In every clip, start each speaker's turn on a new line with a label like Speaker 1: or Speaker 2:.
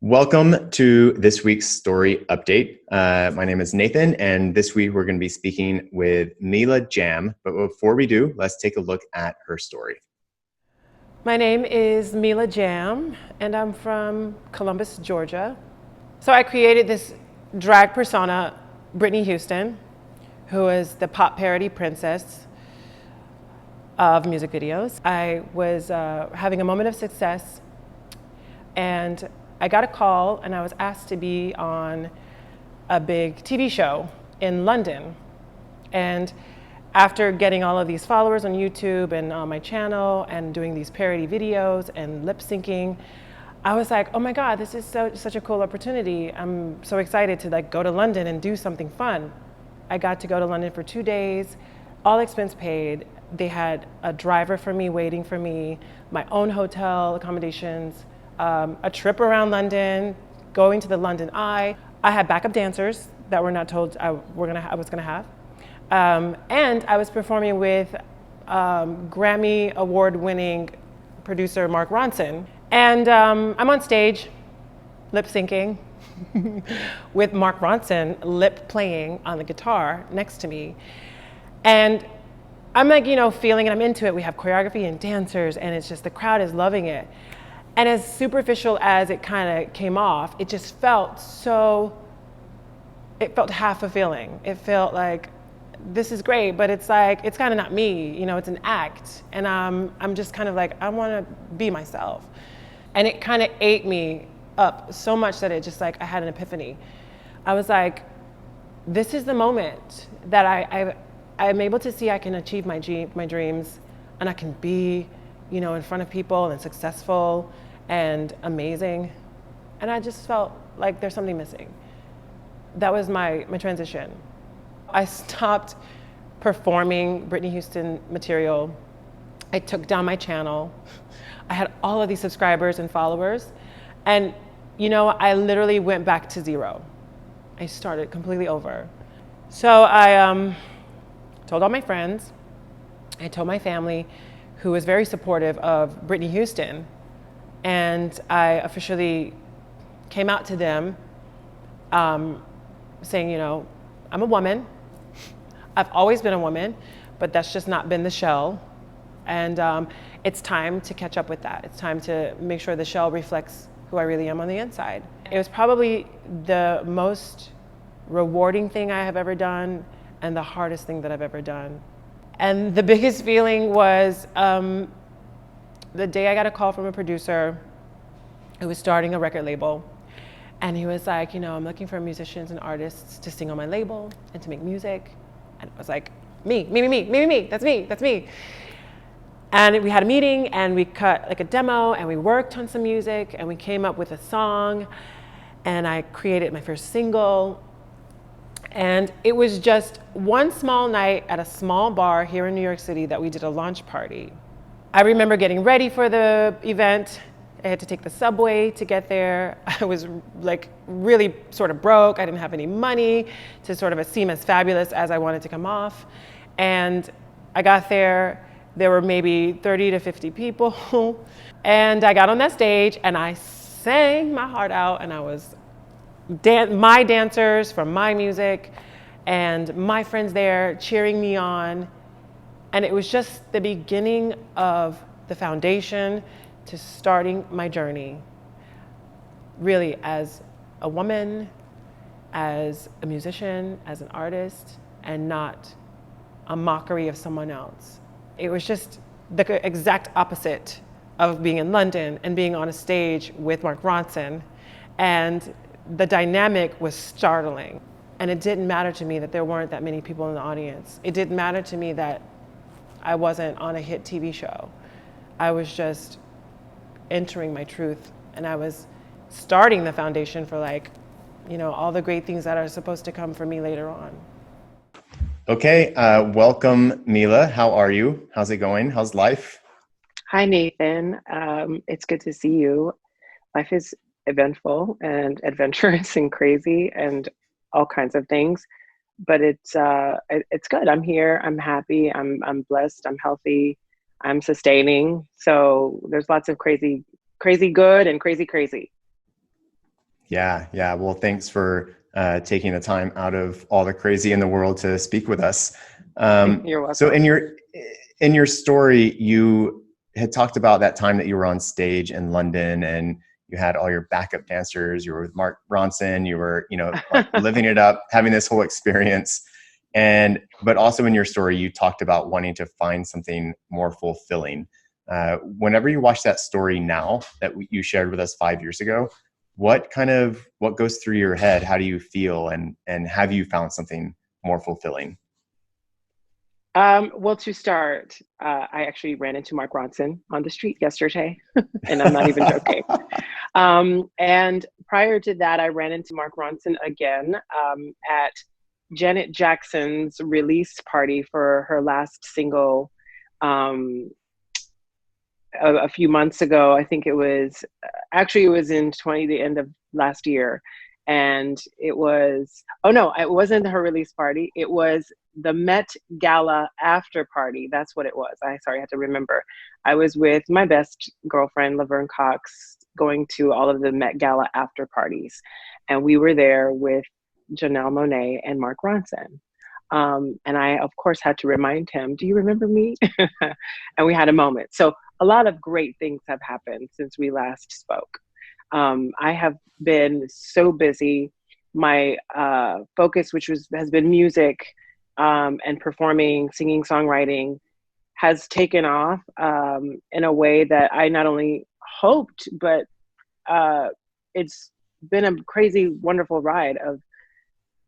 Speaker 1: Welcome to this week's story update. My name is Nathan, and this week we're going to be speaking with Mila Jam. But before we do, let's take a look at her story.
Speaker 2: My name is Mila Jam, and I'm from Columbus, Georgia. So I created this drag persona, Brittany Houston, who is the pop parody princess of music videos. I was having a moment of success, and I got a call, and I was asked to be on a big TV show in London. And after getting all of these followers on YouTube and on my channel and doing these parody videos and lip syncing, I was like, oh my God, this is such a cool opportunity. I'm so excited to go to London and do something fun. I got to go to London for 2 days, all expense paid. They had a driver for me waiting for me, my own hotel accommodations, a trip around London, going to the London Eye. I had backup dancers that were not told I was gonna have. And I was performing with Grammy award-winning producer Mark Ronson. And I'm on stage, lip syncing, with Mark Ronson lip playing on the guitar next to me. And I'm feeling it, I'm into it. We have choreography and dancers, and it's just the crowd is loving it. And as superficial as it kind of came off, it just felt it felt half fulfilling. It felt like, this is great, but it's kind of not me, it's an act. And I'm just kind of like, I want to be myself. And it kind of ate me up so much that it just I had an epiphany. I was like, this is the moment that I'm able to see I can achieve my dreams, and I can be, in front of people and successful and amazing. And I just felt like there's something missing. That was my transition. I stopped performing Brittany Houston material. I took down my channel. I had all of these subscribers and followers. And, I literally went back to zero. I started completely over. So I told all my friends. I told my family, who was very supportive of Brittany Houston. And I officially came out to them saying, I'm a woman. I've always been a woman, but that's just not been the shell. And it's time to catch up with that. It's time to make sure the shell reflects who I really am on the inside. It was probably the most rewarding thing I have ever done and the hardest thing that I've ever done. And the biggest feeling was the day I got a call from a producer who was starting a record label. And he was like, I'm looking for musicians and artists to sing on my label and to make music. And I was like, me, that's me. And we had a meeting, and we cut a demo, and we worked on some music, and we came up with a song, and I created my first single. And it was just one small night at a small bar here in New York City that we did a launch party. I remember getting ready for the event. I had to take the subway to get there. I was really sort of broke. I didn't have any money to sort of seem as fabulous as I wanted to come off. And I got there. There were maybe 30 to 50 people. And I got on that stage and I sang my heart out, and I was my dancers from my music and my friends there cheering me on. And it was just the beginning of the foundation to starting my journey, really as a woman, as a musician, as an artist, and not a mockery of someone else. It was just the exact opposite of being in London and being on a stage with Mark Ronson. And the dynamic was startling. And it didn't matter to me that there weren't that many people in the audience. It didn't matter to me that I wasn't on a hit TV show. I was just entering my truth, and I was starting the foundation for all the great things that are supposed to come for me later on.
Speaker 1: Okay, welcome, Mila. How are you? How's it going? How's life?
Speaker 3: Hi, Nathan. It's good to see you. Life is eventful and adventurous and crazy and all kinds of things, but it's good. I'm here. I'm happy. I'm blessed. I'm healthy. I'm sustaining. So there's lots of crazy good and crazy.
Speaker 1: Yeah, yeah. Well, thanks for taking the time out of all the crazy in the world to speak with us.
Speaker 3: You're
Speaker 1: So,
Speaker 3: welcome.
Speaker 1: in your story, you had talked about that time that you were on stage in London, and you had all your backup dancers. You were with Mark Ronson. You were, like living it up, having this whole experience. And but also in your story, you talked about wanting to find something more fulfilling. Whenever you watch that story now that you shared with us 5 years ago, what goes through your head? How do you feel, and have you found something more fulfilling?
Speaker 3: Well, to start, I actually ran into Mark Ronson on the street yesterday, and I'm not even joking. And prior to that, I ran into Mark Ronson again at Janet Jackson's release party for her last single um, a few months ago. I think it was actually it was in the end of last year, and it was oh no, it wasn't her release party. It was the Met Gala after party. That's what it was. I had to remember. I was with my best girlfriend Laverne Cox going to all of the Met Gala after parties, and we were there with Janelle Monáe and Mark Ronson. And I, of course, had to remind him, "Do you remember me?" And we had a moment. So a lot of great things have happened since we last spoke. I have been so busy. My focus, which has been music and performing, singing, songwriting, has taken off in a way that I not only hoped, but uh, it's been a crazy, wonderful ride of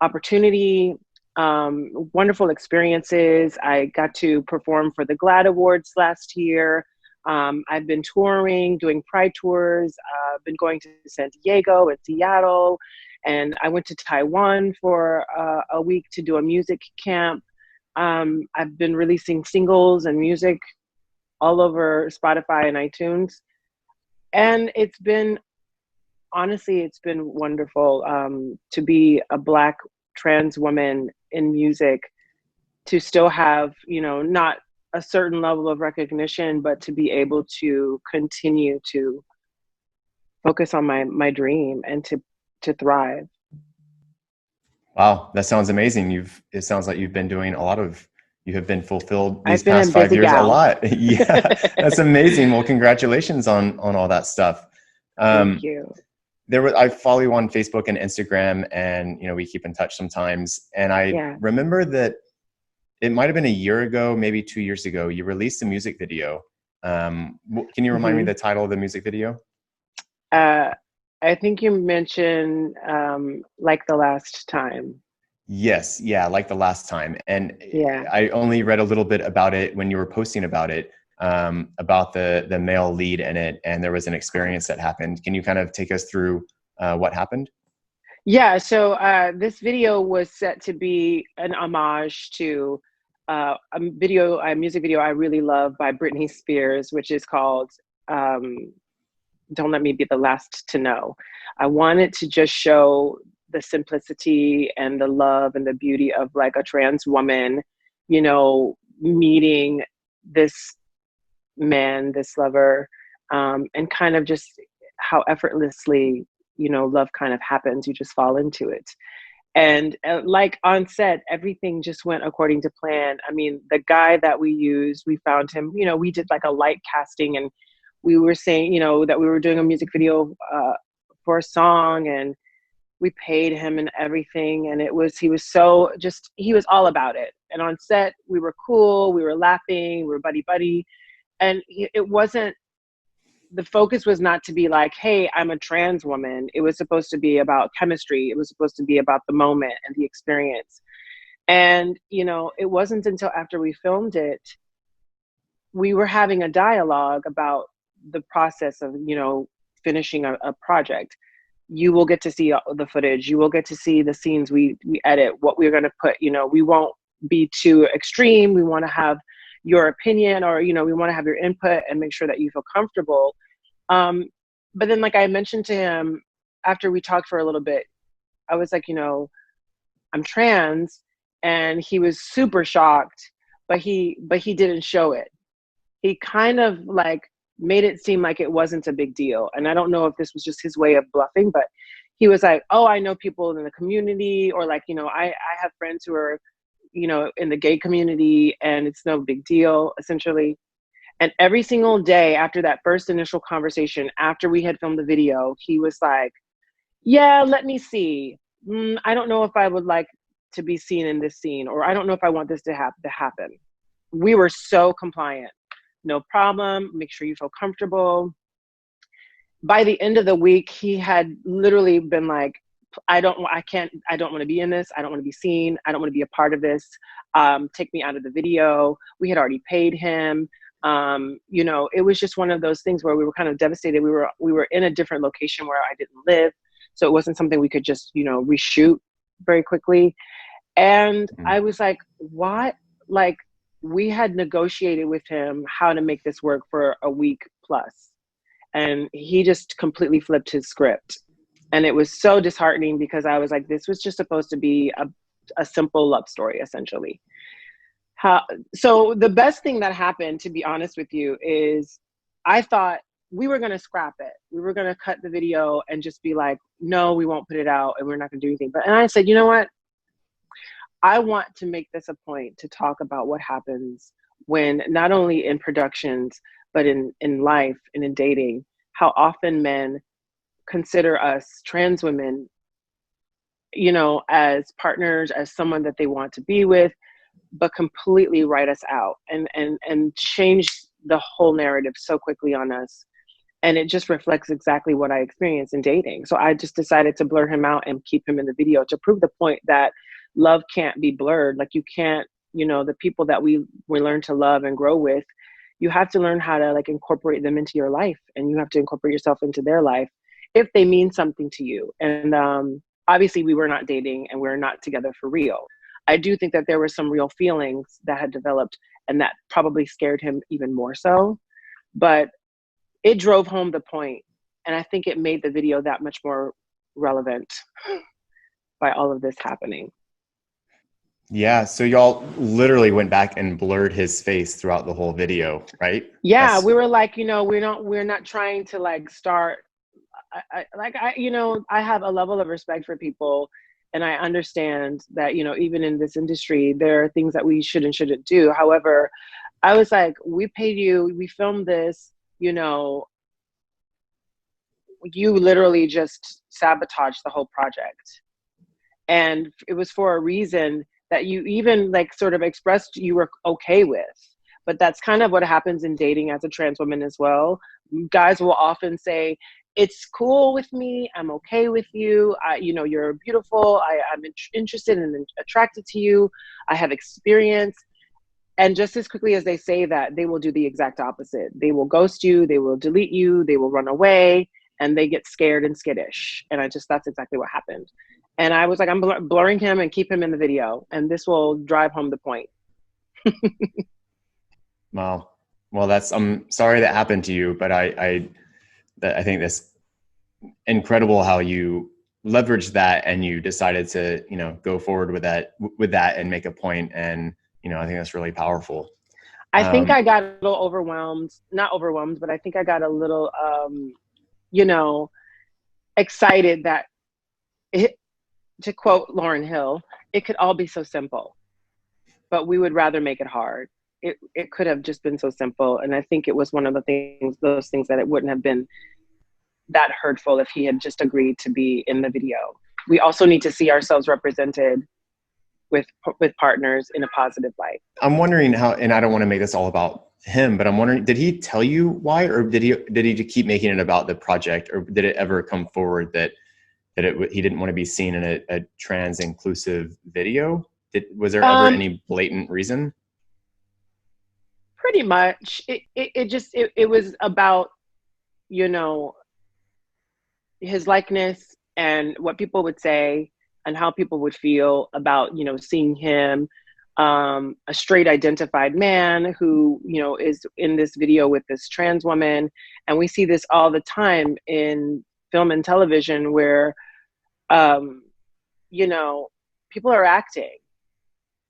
Speaker 3: opportunity, wonderful experiences. I got to perform for the GLAAD Awards last year. I've been touring, doing Pride tours. Been going to San Diego and Seattle, and I went to Taiwan for a week to do a music camp. I've been releasing singles and music all over Spotify and iTunes, and it's been wonderful to be a Black trans woman in music, to still have, not a certain level of recognition, but to be able to continue to focus on my dream and to thrive.
Speaker 1: Wow, that sounds amazing. It sounds like you have been fulfilled these
Speaker 3: I've been a
Speaker 1: past five
Speaker 3: busy
Speaker 1: years a
Speaker 3: gal.
Speaker 1: lot. Yeah, that's amazing. Well, congratulations on all that stuff.
Speaker 3: Thank
Speaker 1: Um,
Speaker 3: you.
Speaker 1: I follow you on Facebook and Instagram, and we keep in touch sometimes. And I
Speaker 3: Yeah.
Speaker 1: remember that it might have been a year ago, maybe 2 years ago, you released a music video. Can you remind me
Speaker 3: Hmm.
Speaker 1: the title of the music video?
Speaker 3: uh, I think you mentioned like the last time.
Speaker 1: Yes, yeah, like the last time. And
Speaker 3: Yeah.
Speaker 1: I only read a little bit about it when you were posting about it, about the male lead in it, and there was an experience that happened. Can you kind of take us through what happened?
Speaker 3: Yeah, so this video was set to be an homage to a music video I really love by Britney Spears, which is called um, "Don't Let Me Be the Last to Know." I wanted to just show the simplicity and the love and the beauty of like a trans woman, meeting this man, this lover, and kind of just how effortlessly, love kind of happens. You just fall into it. And like on set, everything just went according to plan. I mean, the guy that we used, we found him, we did like a light casting, and we were saying, that we were doing a music video for a song, and we paid him and everything. And he was all about it. And on set, we were cool, we were laughing, we were buddy buddy. And it wasn't, the focus was not to be like, hey, I'm a trans woman. It was supposed to be about chemistry. It was supposed to be about the moment and the experience. And, it wasn't until after we filmed it, we were having a dialogue about the process of, finishing a project. You will get to see the footage. You will get to see the scenes we edit, what we're going to put, we won't be too extreme. We want to have your opinion, or, we want to have your input and make sure that you feel comfortable. But then, like I mentioned to him after we talked for a little bit, I was like, I'm trans, and he was super shocked, but he didn't show it. He kind of like made it seem like it wasn't a big deal. And I don't know if this was just his way of bluffing, but he was like, oh, I know people in the community, or like, I have friends who are, in the gay community, and it's no big deal, essentially. And every single day after that first initial conversation, after we had filmed the video, he was like, yeah, let me see. I don't know if I would like to be seen in this scene, or I don't know if I want this to happen. We were so compliant. No problem. Make sure you feel comfortable. By the end of the week, he had literally been like, I don't want to be in this. I don't want to be seen. I don't want to be a part of this. Take me out of the video. We had already paid him. It was just one of those things where we were kind of devastated. We were in a different location where I didn't live. So it wasn't something we could just, reshoot very quickly. And I was like, what? Like, we had negotiated with him how to make this work for a week plus. And he just completely flipped his script. And it was so disheartening, because I was like, this was just supposed to be a simple love story, essentially. So the best thing that happened, to be honest with you, is I thought we were going to scrap it. We were going to cut the video and just be like, no, we won't put it out, and we're not going to do anything. And I said, you know what? I want to make this a point to talk about what happens when, not only in productions, but in life and in dating, how often men consider us trans women, as partners, as someone that they want to be with, but completely write us out and change the whole narrative so quickly on us. And it just reflects exactly what I experienced in dating. So I just decided to blur him out and keep him in the video to prove the point that love can't be blurred. Like, you can't, the people that we learn to love and grow with, you have to learn how to like incorporate them into your life, and you have to incorporate yourself into their life if they mean something to you. And obviously we were not dating, and we're not together for real. I do think that there were some real feelings that had developed, and that probably scared him even more so. But it drove home the point, and I think it made the video that much more relevant by all of this happening.
Speaker 1: Yeah, so y'all literally went back and blurred his face throughout the whole video, right?
Speaker 3: Yeah, we were like, we're not trying to like start. I have a level of respect for people, and I understand that, even in this industry, there are things that we should and shouldn't do. However, I was like, we paid you, we filmed this, you literally just sabotaged the whole project. And it was for a reason that you even like sort of expressed you were okay with. But that's kind of what happens in dating as a trans woman as well. Guys will often say, it's cool with me. I'm okay with you. You're beautiful. I'm interested and attracted to you. I have experience. And just as quickly as they say that, they will do the exact opposite. They will ghost you. They will delete you. They will run away, and they get scared and skittish. And that's exactly what happened. And I was like, I'm blurring him and keep him in the video, and this will drive home the point.
Speaker 1: Wow. Well, I'm sorry that happened to you, but I think that's incredible how you leveraged that and you decided to, go forward with that and make a point. And, I think that's really powerful.
Speaker 3: I think I got a little not overwhelmed, but I think I got a little, excited that to quote Lauryn Hill, it could all be so simple, but we would rather make it hard. It could have just been so simple. And I think it was one of those things that it wouldn't have been that hurtful if he had just agreed to be in the video. We also need to see ourselves represented with partners in a positive light.
Speaker 1: I'm wondering how, and I don't want to make this all about him, but I'm wondering, did he tell you why, or did he keep making it about the project, or did it ever come forward that he didn't want to be seen in a trans inclusive video? Was there ever any blatant reason?
Speaker 3: Pretty much. It was about, his likeness and what people would say and how people would feel about, seeing him, a straight identified man who, is in this video with this trans woman. And we see this all the time in film and television where, people are acting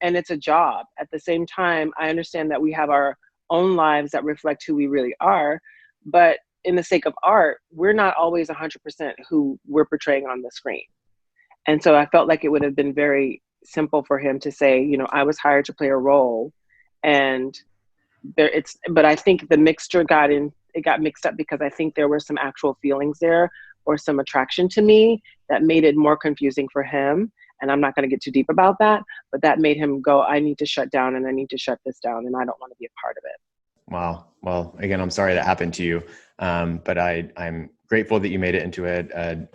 Speaker 3: and it's a job. At the same time, I understand that we have our own lives that reflect who we really are, but in the sake of art, we're not always 100% who we're portraying on the screen. And so I felt like it would have been very simple for him to say, you know, I was hired to play a role, and but I think the mixture it got mixed up because I think there were some actual feelings there or some attraction to me that made it more confusing for him. And I'm not going to get too deep about that, but that made him go, I need to shut down and I need to shut this down and I don't want to be a part of it.
Speaker 1: Wow. Well, again, I'm sorry that happened to you. But I'm grateful that you made it into a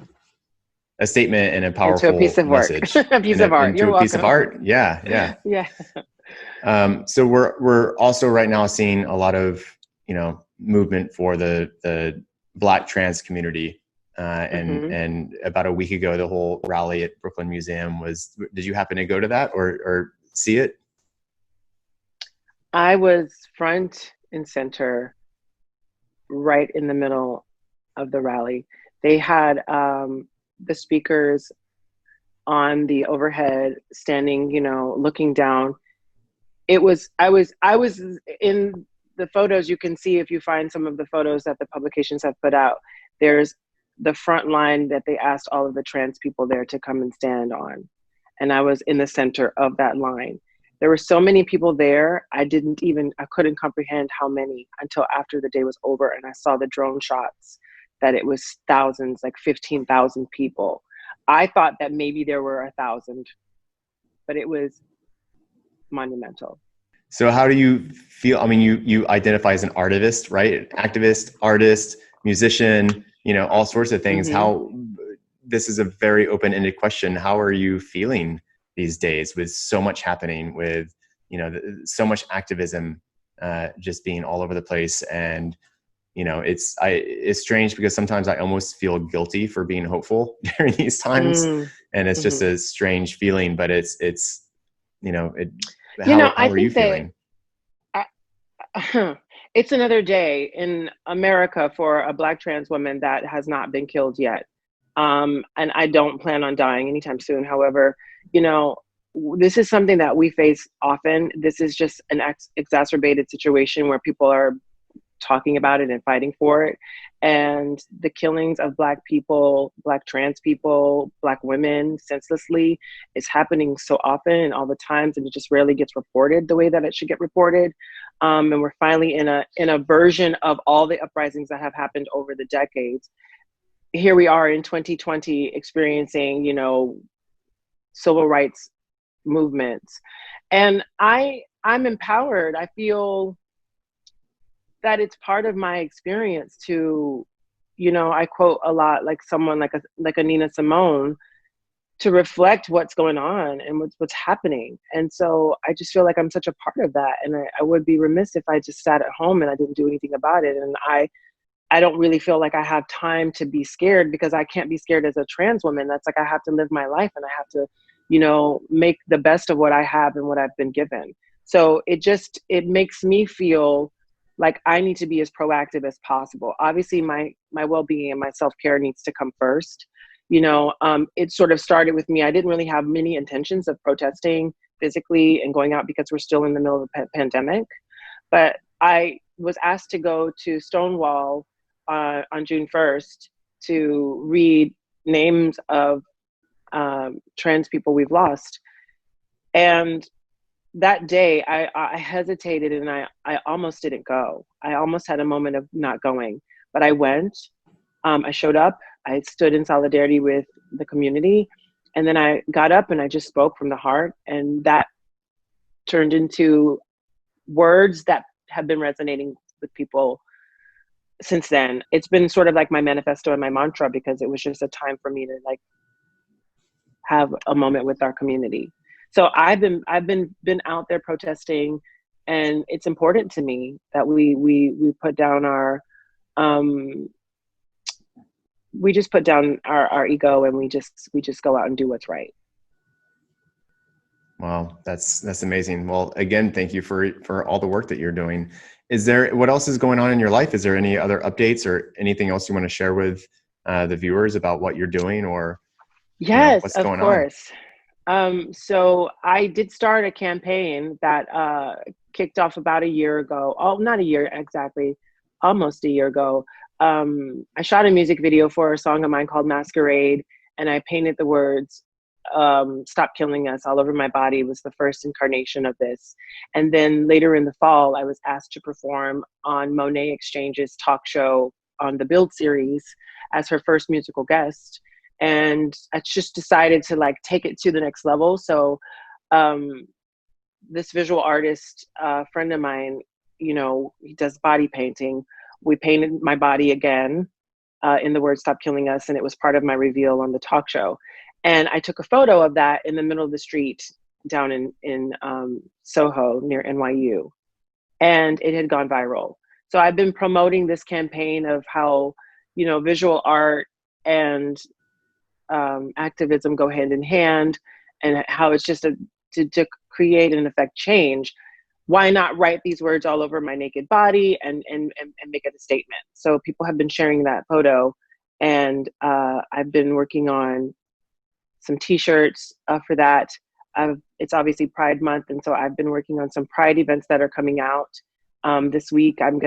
Speaker 1: statement and a
Speaker 3: Into a piece
Speaker 1: powerful
Speaker 3: of work,
Speaker 1: message.
Speaker 3: a piece of art.
Speaker 1: Into
Speaker 3: You're
Speaker 1: a piece of
Speaker 3: welcome.
Speaker 1: art. Yeah. Yeah.
Speaker 3: Yeah.
Speaker 1: So we're also right now seeing a lot of, movement for the Black trans community. And about a week ago, the whole rally at Brooklyn Museum did you happen to go to that or see it?
Speaker 3: I was front and center right in the middle of the rally. They had the speakers on the overhead standing, looking down. I was in the photos. You can see, if you find some of the photos that the publications have put out, there's the front line that they asked all of the trans people there to come and stand on. And I was in the center of that line. There were so many people there. I couldn't comprehend how many until after the day was over and I saw the drone shots that it was thousands, like 15,000 people. I thought that maybe there were 1,000, but it was monumental.
Speaker 1: So how do you feel? I mean, you identify as an artivist, right? Activist, artist, musician, all sorts of things. How, this is a very open-ended question. How are you feeling these days with so much happening, with, so much activism just being all over the place? And, it's strange because sometimes I almost feel guilty for being hopeful during these times. And it's just a strange feeling, but how are you feeling?
Speaker 3: It's another day in America for a Black trans woman that has not been killed yet. And I don't plan on dying anytime soon. However, this is something that we face often. This is just an exacerbated situation where people are talking about it and fighting for it. And the killings of Black people, Black trans people, Black women senselessly is happening so often and all the times, and it just rarely gets reported the way that it should get reported. And we're finally in a version of all the uprisings that have happened over the decades. Here we are in 2020 experiencing, civil rights movements. And I'm empowered. I feel that it's part of my experience to, I quote a lot, like someone like a Nina Simone, to reflect what's going on and what's happening. And so I just feel like I'm such a part of that. And I would be remiss if I just sat at home and I didn't do anything about it. And I don't really feel like I have time to be scared, because I can't be scared as a trans woman. That's like, I have to live my life and I have to, make the best of what I have and what I've been given. So it makes me feel like I need to be as proactive as possible. Obviously my well-being and my self-care needs to come first. It sort of started with me. I didn't really have many intentions of protesting physically and going out because we're still in the middle of a pandemic. But I was asked to go to Stonewall on June 1st to read names of trans people we've lost. And that day I hesitated and I almost didn't go. I almost had a moment of not going, but I went. I showed up. I stood in solidarity with the community. And then I got up and I just spoke from the heart. And that turned into words that have been resonating with people since then. It's been sort of like my manifesto and my mantra, because it was just a time for me to have a moment with our community. So I've been out there protesting, and it's important to me that we put down our we just put down our ego, and we just go out and do what's right.
Speaker 1: Wow, that's amazing. Well, again, thank you for all the work that you're doing. What else is going on in your life? Is there any other updates or anything else you want to share with the viewers about what you're doing, or
Speaker 3: yes,
Speaker 1: what's
Speaker 3: of
Speaker 1: going
Speaker 3: course. So I did start a campaign that kicked off about a year ago. Oh, not a year exactly, almost a year ago, I shot a music video for a song of mine called Masquerade, and I painted the words "Stop Killing Us" all over my body. It was the first incarnation of this. And then later in the fall, I was asked to perform on Monet Exchange's talk show on the Build series as her first musical guest. And I just decided to like take it to the next level. So this visual artist, friend of mine, you know, he does body painting. We painted my body again in the word "Stop Killing Us," and it was part of my reveal on the talk show. And I took a photo of that in the middle of the street down in Soho near NYU, and it had gone viral. So I've been promoting this campaign of how, you know, visual art and activism go hand in hand, and how it's just to create and affect change. Why not write these words all over my naked body and make it a statement? So people have been sharing that photo, and I've been working on some t-shirts for that. It's obviously Pride Month, and so I've been working on some Pride events that are coming out. This week I'm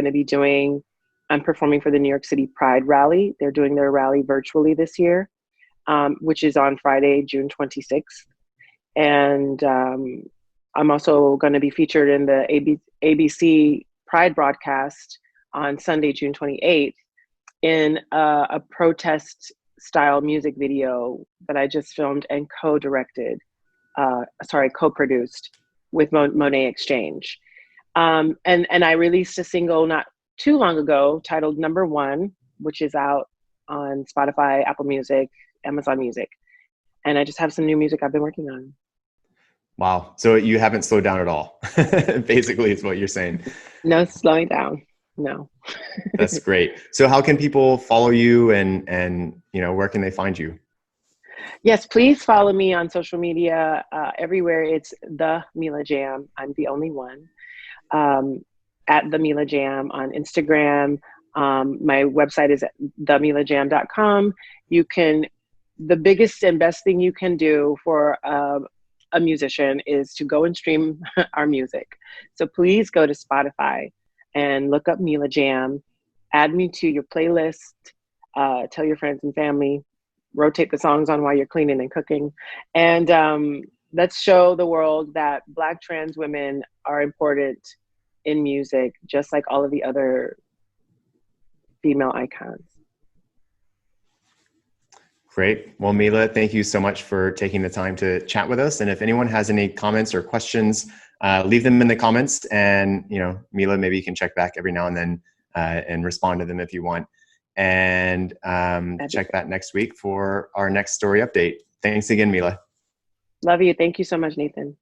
Speaker 3: performing for the New York City Pride Rally. They're doing their rally virtually this year, which is on Friday, June 26th. And I'm also going to be featured in the ABC Pride broadcast on Sunday, June 28th, in a protest style music video that I just filmed and co-produced with Monet Exchange. And I released a single not too long ago titled Number One, which is out on Spotify, Apple Music, Amazon Music. And I just have some new music I've been working on.
Speaker 1: Wow. So you haven't slowed down at all, basically is what you're saying.
Speaker 3: No slowing down. No.
Speaker 1: That's great. So how can people follow you and, you know, where can they find you?
Speaker 3: Yes, please follow me on social media. Everywhere it's the Mila Jam. I'm the only one. At the Mila Jam on Instagram. My website is themilajam.com. The biggest and best thing you can do for a musician is to go and stream our music. So please go to Spotify and look up Mila Jam, add me to your playlist, tell your friends and family, rotate the songs on while you're cleaning and cooking. And let's show the world that Black trans women are important in music, just like all of the other female icons.
Speaker 1: Great. Well, Mila, thank you so much for taking the time to chat with us. And if anyone has any comments or questions, leave them in the comments. And, you know, Mila, maybe you can check back every now and then and respond to them if you want. And check back next week for our next story update. Thanks again, Mila.
Speaker 3: Love you. Thank you so much, Nathan.